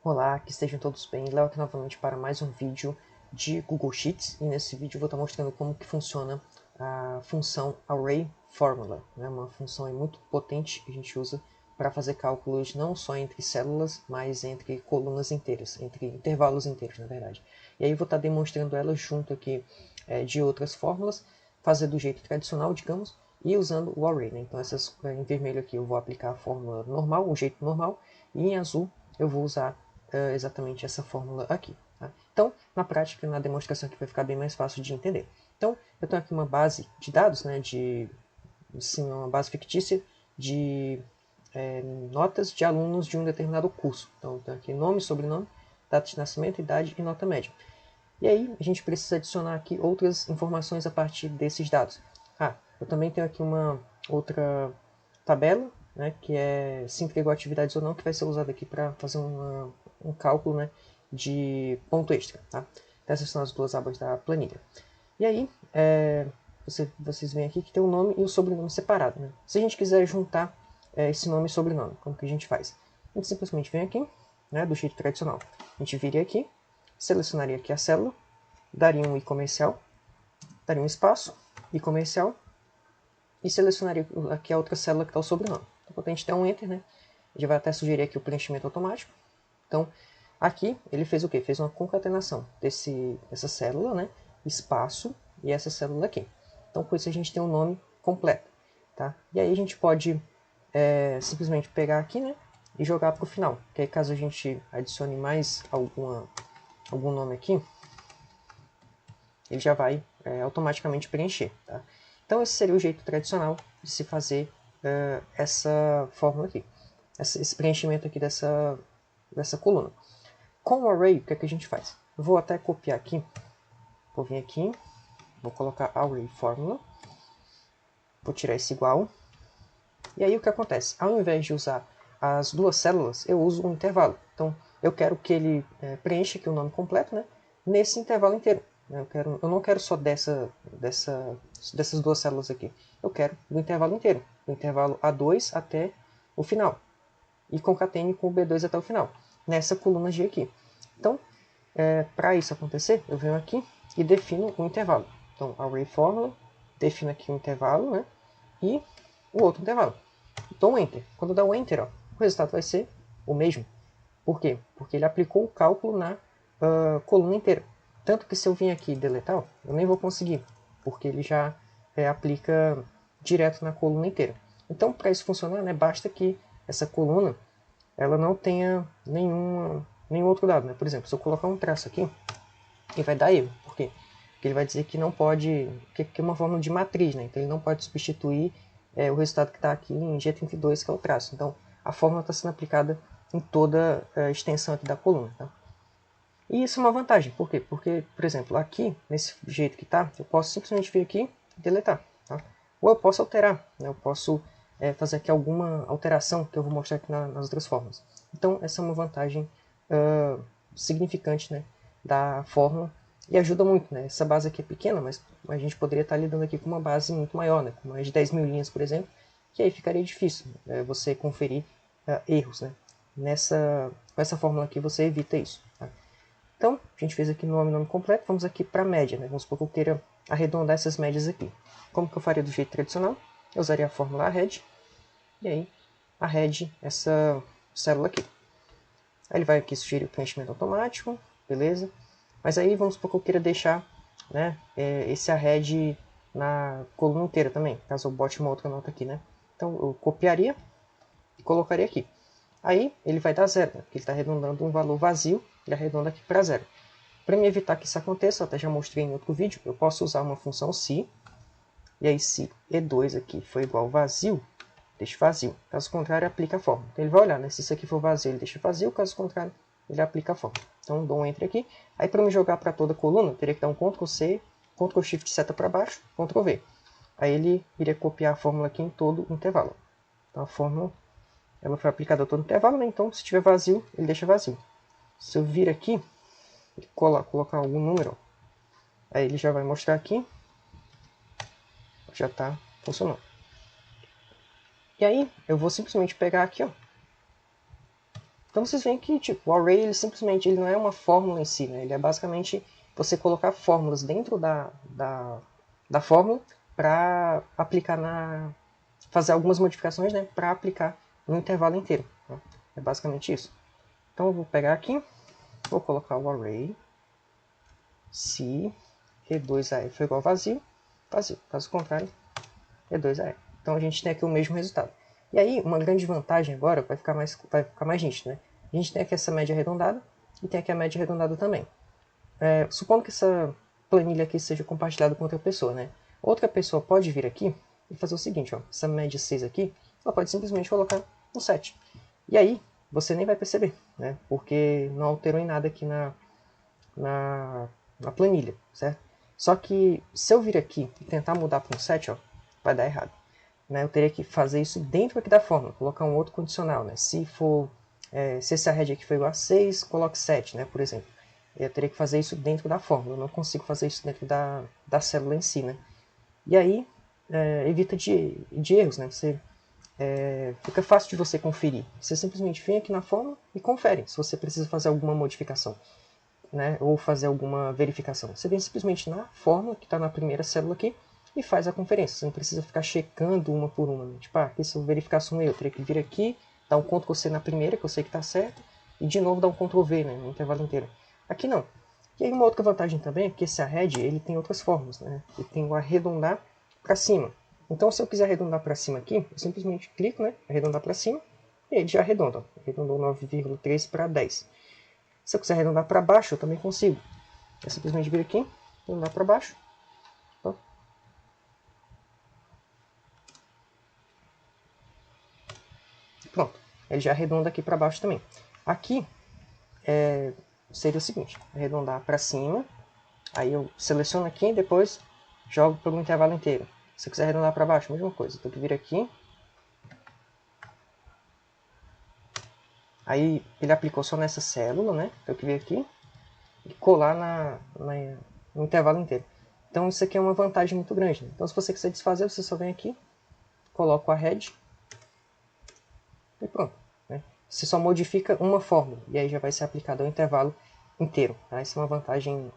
Olá, que estejam todos bem. Léo aqui novamente para mais um vídeo de Google Sheets. E nesse vídeo eu vou estar mostrando como que funciona a função Array Formula. Uma função muito potente que a gente usa para fazer cálculos não só entre células, mas entre colunas inteiras, entre intervalos inteiros, na verdade. E aí eu vou estar demonstrando ela junto aqui de outras fórmulas, fazer do jeito tradicional, digamos, e usando o array. Então em vermelho aqui eu vou aplicar a fórmula normal, o jeito normal, e em azul eu vou usar exatamente essa fórmula aqui. Tá? Então, na prática, na demonstração aqui vai ficar bem mais fácil de entender. Então, eu tenho aqui uma base de dados, né, uma base fictícia de notas de alunos de um determinado curso. Então, eu tenho aqui nome, sobrenome, data de nascimento, idade e nota média. E aí, a gente precisa adicionar aqui outras informações a partir desses dados. Eu também tenho aqui uma outra tabela, né, que é se entregou atividades ou não, que vai ser usada aqui para fazer um cálculo, né, de ponto extra. Tá? Essas são as duas abas da planilha. E aí, vocês veem aqui que tem o nome e o sobrenome separado. Né? Se a gente quiser juntar esse nome e sobrenome, como que a gente faz? A gente simplesmente vem aqui, né, do jeito tradicional. A gente viria aqui, selecionaria aqui a célula, daria um i comercial, daria um espaço, i comercial, e selecionaria aqui a outra célula que está o sobrenome. Então, quando a gente der um Enter, né, a gente vai até sugerir aqui o preenchimento automático. Então, aqui ele fez o quê? Fez uma concatenação dessa célula, né, espaço e essa célula aqui. Então, com isso a gente tem um nome completo. Tá? E aí a gente pode simplesmente pegar aqui, né, e jogar para o final. Que aí, caso a gente adicione mais algum nome aqui, ele já vai automaticamente preencher. Tá? Então esse seria o jeito tradicional de se fazer essa fórmula aqui, esse preenchimento aqui dessa coluna. Com o array, o que é que a gente faz? Eu vou até copiar aqui, vou vir aqui, vou colocar array formula, vou tirar esse igual, e aí o que acontece? Ao invés de usar as duas células, eu uso um intervalo. Então eu quero que ele preencha aqui o nome completo, né, nesse intervalo inteiro. Eu não quero só dessas duas células aqui. Eu quero do intervalo inteiro. Do intervalo A2 até o final. E concatene com o B2 até o final. Nessa coluna G aqui. Então, para isso acontecer, eu venho aqui e defino um intervalo. Então, array formula, defino aqui um intervalo, né? E o outro intervalo. Dou um Enter. Quando eu der um Enter, ó, o resultado vai ser o mesmo. Por quê? Porque ele aplicou o cálculo na coluna inteira. Tanto que se eu vir aqui e deletar, eu nem vou conseguir, porque ele já aplica direto na coluna inteira. Então, para isso funcionar, né, basta que essa coluna ela não tenha nenhum outro dado. Né? Por exemplo, se eu colocar um traço aqui, ele vai dar erro. Por quê? Porque ele vai dizer que não pode, que é uma forma de matriz, né? Então ele não pode substituir o resultado que está aqui em G32, que é o traço. Então a fórmula está sendo aplicada em toda a extensão aqui da coluna. Tá? E isso é uma vantagem. Por quê? Porque, por exemplo, aqui, nesse jeito que está, eu posso simplesmente vir aqui e deletar. Tá? Ou eu posso alterar. Né? Eu posso fazer aqui alguma alteração que eu vou mostrar aqui nas outras formas. Então, essa é uma vantagem significante, né, da fórmula e ajuda muito. Né? Essa base aqui é pequena, mas a gente poderia estar lidando aqui com uma base muito maior, né? Com mais de 10 mil linhas, por exemplo, que aí ficaria difícil você conferir erros. Né? Com essa fórmula aqui você evita isso. Tá? Então, a gente fez aqui nome completo, vamos aqui para a média. Né? Vamos supor que eu queira arredondar essas médias aqui. Como que eu faria do jeito tradicional? Eu usaria a fórmula arred, e aí arred essa célula aqui. Aí ele vai aqui sugerir o preenchimento automático, beleza. Mas aí vamos supor que eu queira deixar, né, esse arred na coluna inteira também, caso eu bote uma outra nota aqui. Né? Então eu copiaria e colocaria aqui. Aí ele vai dar zero, né? Porque ele está arredondando um valor vazio, ele arredonda aqui para zero. Para me evitar que isso aconteça, eu até já mostrei em outro vídeo, eu posso usar uma função se, e aí se E2 aqui for igual vazio, deixa vazio. Caso contrário, aplica a fórmula. Então ele vai olhar, né? Se isso aqui for vazio, ele deixa vazio, caso contrário, ele aplica a fórmula. Então dou um Enter aqui. Aí para me jogar para toda a coluna, eu teria que dar um Ctrl C, Ctrl Shift seta para baixo, Ctrl V. Aí ele iria copiar a fórmula aqui em todo o intervalo. Então a fórmula ela foi aplicada a todo o intervalo, né? Então se estiver vazio, ele deixa vazio. Se eu vir aqui e colocar algum número, aí ele já vai mostrar aqui, já está funcionando. E aí eu vou simplesmente pegar aqui, ó, Então vocês veem que tipo, o array ele simplesmente ele não é uma fórmula em si, né? Ele é basicamente você colocar fórmulas dentro da fórmula para aplicar fazer algumas modificações, né, para aplicar no intervalo inteiro. Tá? É basicamente isso. Então eu vou pegar aqui, vou colocar o array se E2AE for igual a vazio, vazio. Caso contrário, E2AE. Então a gente tem aqui o mesmo resultado. E aí, uma grande vantagem agora vai ficar mais nítido, né? A gente tem aqui essa média arredondada e tem aqui a média arredondada também. Supondo que essa planilha aqui seja compartilhada com outra pessoa, né? Outra pessoa pode vir aqui e fazer o seguinte, ó, essa média 6 aqui, ela pode simplesmente colocar um 7. E aí, você nem vai perceber, né? Porque não alterou em nada aqui na planilha, certo? Só que se eu vir aqui e tentar mudar para um 7, ó, vai dar errado. Né? Eu teria que fazer isso dentro aqui da fórmula, colocar um outro condicional, né? Se esse array aqui for igual a 6, coloque 7, né, por exemplo. Eu teria que fazer isso dentro da fórmula, eu não consigo fazer isso dentro da célula em si, né? E aí, evita de erros, né? Fica fácil de você conferir. Você simplesmente vem aqui na fórmula e confere se você precisa fazer alguma modificação, né? Ou fazer alguma verificação. Você vem simplesmente na fórmula que está na primeira célula aqui e faz a conferência. Você não precisa ficar checando uma por uma. Né? Tipo, aqui se eu verificasse um erro, eu teria que vir aqui, dar um Ctrl+C na primeira, que eu sei que está certo, e de novo dar um Ctrl+V, né, no intervalo inteiro. Aqui não. E aí uma outra vantagem também é que esse arred ele tem outras formas. Né? Ele tem o arredondar para cima. Então se eu quiser arredondar para cima aqui, eu simplesmente clico, né, arredondar para cima, e ele já arredonda. Arredondou 9,3 para 10. Se eu quiser arredondar para baixo, eu também consigo. É simplesmente vir aqui, arredondar para baixo. Ó. Pronto, ele já arredonda aqui para baixo também. Aqui seria o seguinte, arredondar para cima, aí eu seleciono aqui e depois jogo pelo intervalo inteiro. Se eu quiser arredondar para baixo, mesma coisa, tenho que vir aqui. Aí ele aplicou só nessa célula, né? Tenho que vir aqui e colar no intervalo inteiro. Então isso aqui é uma vantagem muito grande. Né? Então se você quiser desfazer, você só vem aqui, coloca o arred e pronto. Né? Você só modifica uma fórmula e aí já vai ser aplicado ao intervalo inteiro. Tá? Isso é uma vantagem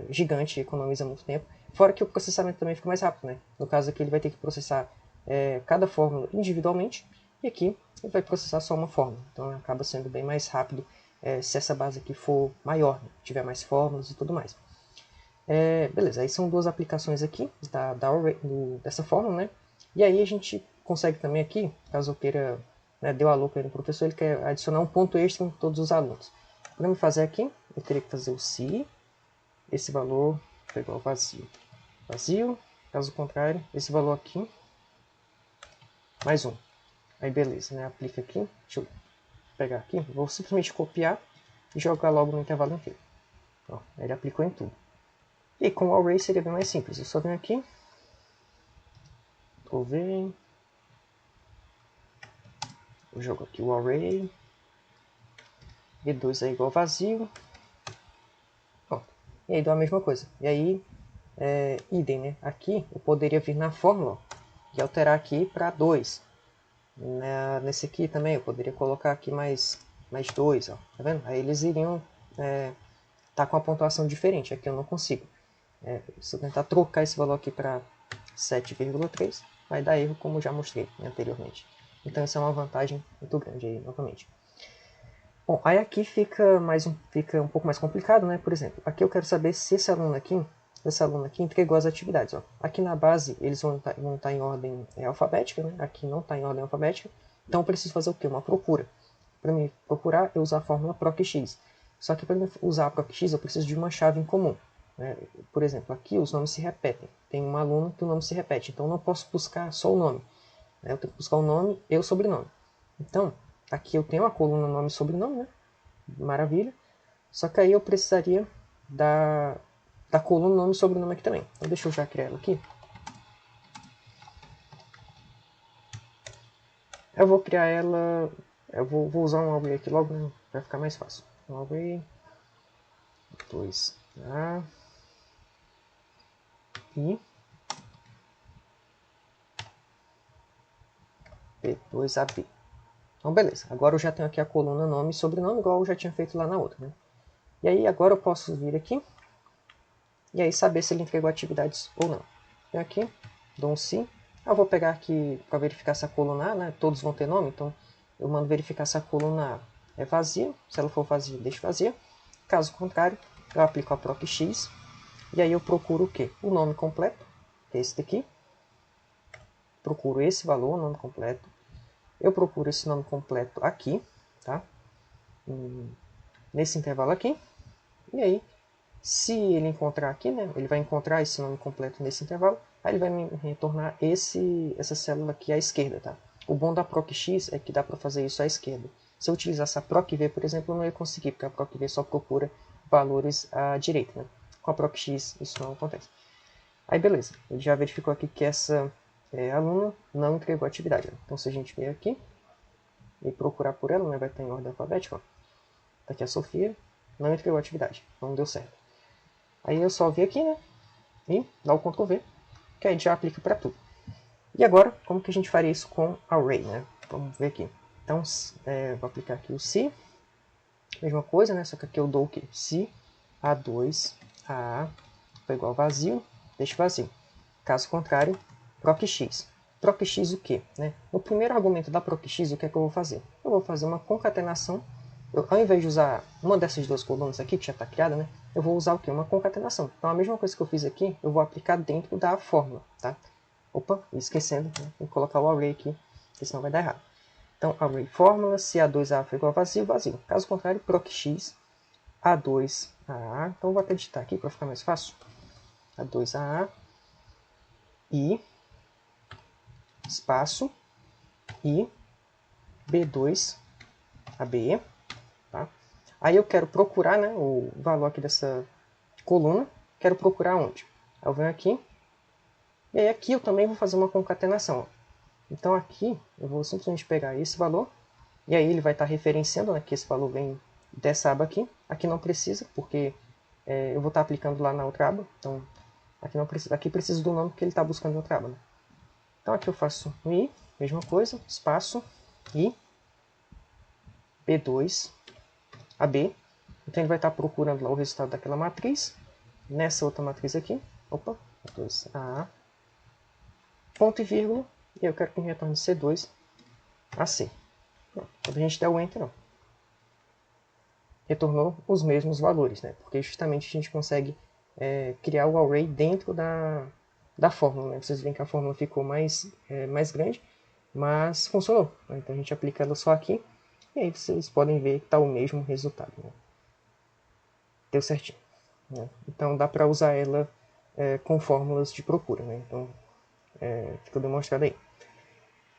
gigante, economiza muito tempo. Fora que o processamento também fica mais rápido. Né? No caso aqui ele vai ter que processar cada fórmula individualmente e aqui ele vai processar só uma fórmula. Então acaba sendo bem mais rápido se essa base aqui for maior, né? Tiver mais fórmulas e tudo mais. Beleza, aí são duas aplicações aqui dessa fórmula, né? E aí a gente consegue também aqui, caso eu queira, né, deu a louca aí no professor, ele quer adicionar um ponto extra em todos os alunos. Para me fazer aqui, eu teria que fazer o se esse valor é igual a vazio. Vazio, caso contrário, esse valor aqui, mais um. Aí beleza, né? Aplica aqui, deixa eu pegar aqui, vou simplesmente copiar e jogar logo no intervalo inteiro. Ó, ele aplicou em tudo. E com o array seria bem mais simples, eu só venho aqui, Ctrl+V, eu jogo aqui o array, E2 é igual a vazio, pronto. E aí dá a mesma coisa. E aí, idem, né? Aqui eu poderia vir na fórmula e alterar aqui para 2. Nesse aqui também eu poderia colocar aqui mais 2, ó, tá vendo? Aí eles iriam tá com a pontuação diferente, aqui eu não consigo. Se eu tentar trocar esse valor aqui para 7,3, vai dar erro como já mostrei anteriormente. Então essa é uma vantagem muito grande aí, novamente. Bom, aí aqui fica um pouco mais complicado, né? Por exemplo, aqui eu quero saber se esse aluno aqui entregou as atividades. Ó. Aqui na base eles vão estar em ordem alfabética, né? Aqui não está em ordem alfabética, então eu preciso fazer o quê? Uma procura. Para me procurar, eu uso a fórmula procx. Só que para usar a procx eu preciso de uma chave em comum. Né? Por exemplo, aqui os nomes se repetem. Tem um aluno que o nome se repete, então eu não posso buscar só o nome. Né? Eu tenho que buscar o nome e o sobrenome. Então, aqui eu tenho a coluna nome e sobrenome, né? Maravilha. Só que aí eu precisaria da coluna nome e sobrenome aqui também. Então deixa eu já criar ela aqui. Eu vou criar ela... Eu vou usar um array aqui logo, né? Vai ficar mais fácil. Um array 2A e B2AB. Então, beleza. Agora eu já tenho aqui a coluna nome e sobrenome, igual eu já tinha feito lá na outra, né? E aí, agora eu posso vir aqui e aí saber se ele entregou atividades ou não. Venho aqui, dou um sim. Eu vou pegar aqui para verificar se a coluna A, né? Todos vão ter nome, então eu mando verificar se a coluna A é vazia. Se ela for vazia, deixo vazia. Caso contrário, eu aplico a proc_x e aí eu procuro o quê? O nome completo, que é esse daqui. Procuro esse valor, o nome completo. Eu procuro esse nome completo aqui, tá? Nesse intervalo aqui. E aí, se ele encontrar aqui, né? Ele vai encontrar esse nome completo nesse intervalo. Aí ele vai me retornar essa célula aqui à esquerda, tá? O bom da proc_x é que dá para fazer isso à esquerda. Se eu utilizasse a proc_v, por exemplo, eu não ia conseguir, porque a proc_v só procura valores à direita, né? Com a proc_x isso não acontece. Aí beleza, ele já verificou aqui que essa aluna não entregou a atividade. Né? Então se a gente vier aqui e procurar por ela, né, vai estar em ordem alfabética. Ó. Tá aqui a Sofia, não entregou a atividade, não deu certo. Aí eu só vir aqui, né, e dá o Ctrl V, que aí já aplica para tudo. E agora, como que a gente faria isso com array, né? Vamos ver aqui. Então, vou aplicar aqui o se, mesma coisa, né? Só que aqui eu dou o quê? Se A2, A foi igual a vazio, deixo vazio. Caso contrário, proc_x. Proc_x o quê? Né? No primeiro argumento da proc_x, o que é que eu vou fazer? Eu vou fazer uma concatenação. Ao invés de usar uma dessas duas colunas aqui, que já está criada, né? Eu vou usar o quê? Uma concatenação. Então, a mesma coisa que eu fiz aqui, eu vou aplicar dentro da fórmula, tá? Opa, esquecendo, né? Vou colocar o array aqui, porque senão vai dar errado. Então, array fórmula, se A2A for igual a vazio, vazio. Caso contrário, proc_x, A2AA. Então, eu vou até digitar aqui para ficar mais fácil. A2AA e espaço e B2AB. Tá? Aí eu quero procurar, né, o valor aqui dessa coluna. Quero procurar onde? Eu venho aqui. E aí aqui eu também vou fazer uma concatenação. Ó. Então aqui eu vou simplesmente pegar esse valor. E aí ele vai estar referenciando, né, que esse valor vem dessa aba aqui. Aqui não precisa, porque eu vou estar aplicando lá na outra aba. Então aqui não precisa, aqui precisa do nome que ele está buscando em outra aba. Né? Então aqui eu faço um i, mesma coisa, espaço, i, B2, AB. Então ele vai estar procurando lá o resultado daquela matriz, nessa outra matriz aqui, opa, B2AA, ponto e vírgula, e eu quero que me retorne C2, AC. Quando a gente der o Enter, ó, retornou os mesmos valores, né? Porque justamente a gente consegue criar o array dentro da fórmula. Né? Vocês veem que a fórmula ficou mais grande, mas funcionou. Né? Então a gente aplica ela só aqui, e aí vocês podem ver que está o mesmo resultado. Né? Deu certinho. Né? Então dá para usar ela com fórmulas de procura. Né? Então ficou demonstrado aí.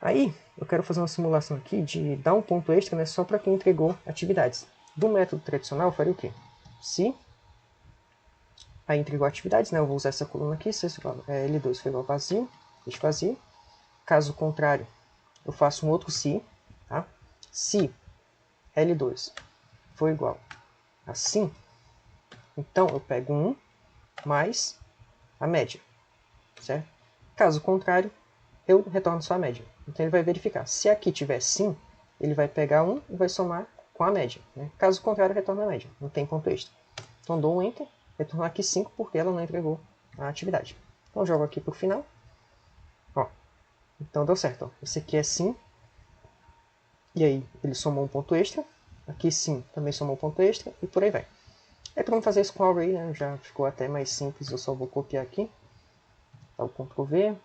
Aí eu quero fazer uma simulação aqui de dar um ponto extra, né, só para quem entregou atividades. Do método tradicional eu faria o quê? Se aí entregou atividades, né, eu vou usar essa coluna aqui, se L2 foi igual a vazio, deixo vazio. Caso contrário, eu faço um outro se, tá? Se L2 for igual a sim, então eu pego 1 mais a média, certo? Caso contrário, eu retorno só a média. Então ele vai verificar. Se aqui tiver sim, ele vai pegar 1 e vai somar com a média. Né? Caso contrário, retorna a média. Não tem ponto extra. Então dou um Enter, retornar aqui 5 porque ela não entregou a atividade. Então jogo aqui para o final. Ó, então deu certo. Ó. Esse aqui é sim. E aí ele somou um ponto extra. Aqui sim, também somou um ponto extra. E por aí vai. É para fazer isso com o array, né? Já ficou até mais simples. Eu só vou copiar aqui. Dá o Ctrl V.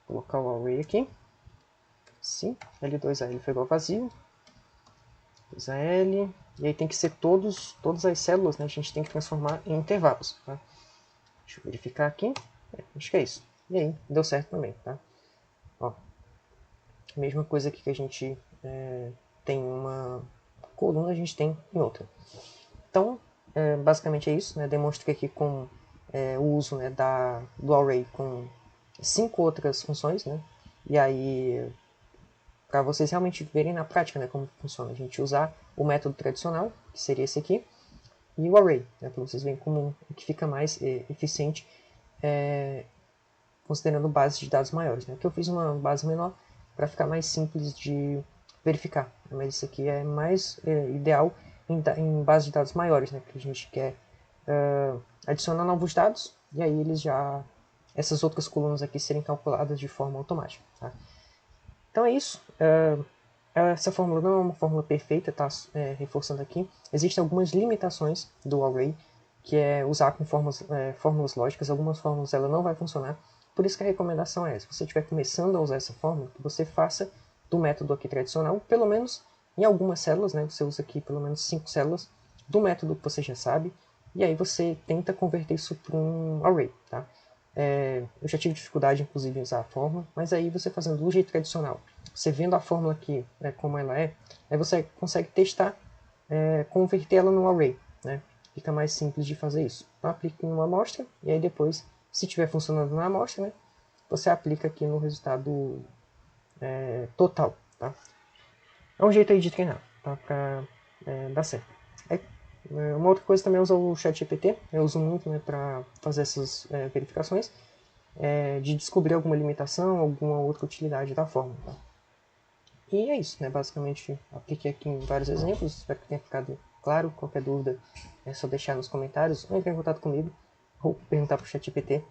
Colocar o array aqui. Sim, L2A foi igual a vazio. 2AL. E aí tem que ser todas as células, né? A gente tem que transformar em intervalos. Tá? Deixa eu verificar aqui. Acho que é isso. E aí, deu certo também. Tá? Ó, mesma coisa aqui que a gente tem uma coluna, a gente tem em outra. Então, basicamente é isso. Né? Demonstrei aqui com o uso, né, do array com 5 outras funções. Né? E aí, para vocês realmente verem na prática, né, como funciona. A gente usar o método tradicional, que seria esse aqui, e o array, né, para vocês verem como que fica mais eficiente considerando bases de dados maiores. Né. Aqui eu fiz uma base menor, para ficar mais simples de verificar. Mas isso aqui é mais ideal em bases de dados maiores, né, que a gente quer adicionar novos dados e aí essas outras colunas aqui serem calculadas de forma automática. Tá? Então é isso. Essa fórmula não é uma fórmula perfeita, tá? Reforçando aqui. Existem algumas limitações do array, que é usar com fórmulas lógicas. Algumas fórmulas ela não vai funcionar. Por isso que a recomendação é, se você estiver começando a usar essa fórmula, que você faça do método aqui tradicional, pelo menos em algumas células, né? Você usa aqui pelo menos 5 células do método que você já sabe, e aí você tenta converter isso para um array, tá? Eu já tive dificuldade, inclusive, em usar a fórmula, mas aí você fazendo do jeito tradicional, você vendo a fórmula aqui, como ela aí você consegue testar, converter ela num array, né? Fica mais simples de fazer isso. Então aplique em uma amostra, e aí depois, se estiver funcionando na amostra, né, você aplica aqui no resultado total, tá? É um jeito aí de treinar, tá? Pra dar certo. Uma outra coisa também é usar o ChatGPT, eu uso muito, né, para fazer essas verificações, de descobrir alguma limitação, alguma outra utilidade da fórmula. Tá? E é isso, né? Basicamente apliquei aqui em vários exemplos, espero que tenha ficado claro. Qualquer dúvida é só deixar nos comentários ou entrar em contato comigo ou perguntar para o ChatGPT,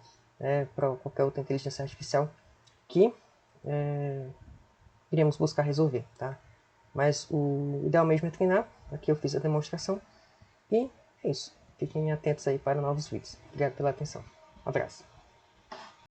para qualquer outra inteligência artificial que iremos buscar resolver, tá? Mas o ideal mesmo é treinar. Aqui eu fiz a demonstração e é isso. Fiquem atentos aí para novos vídeos. Obrigado pela atenção. Um abraço.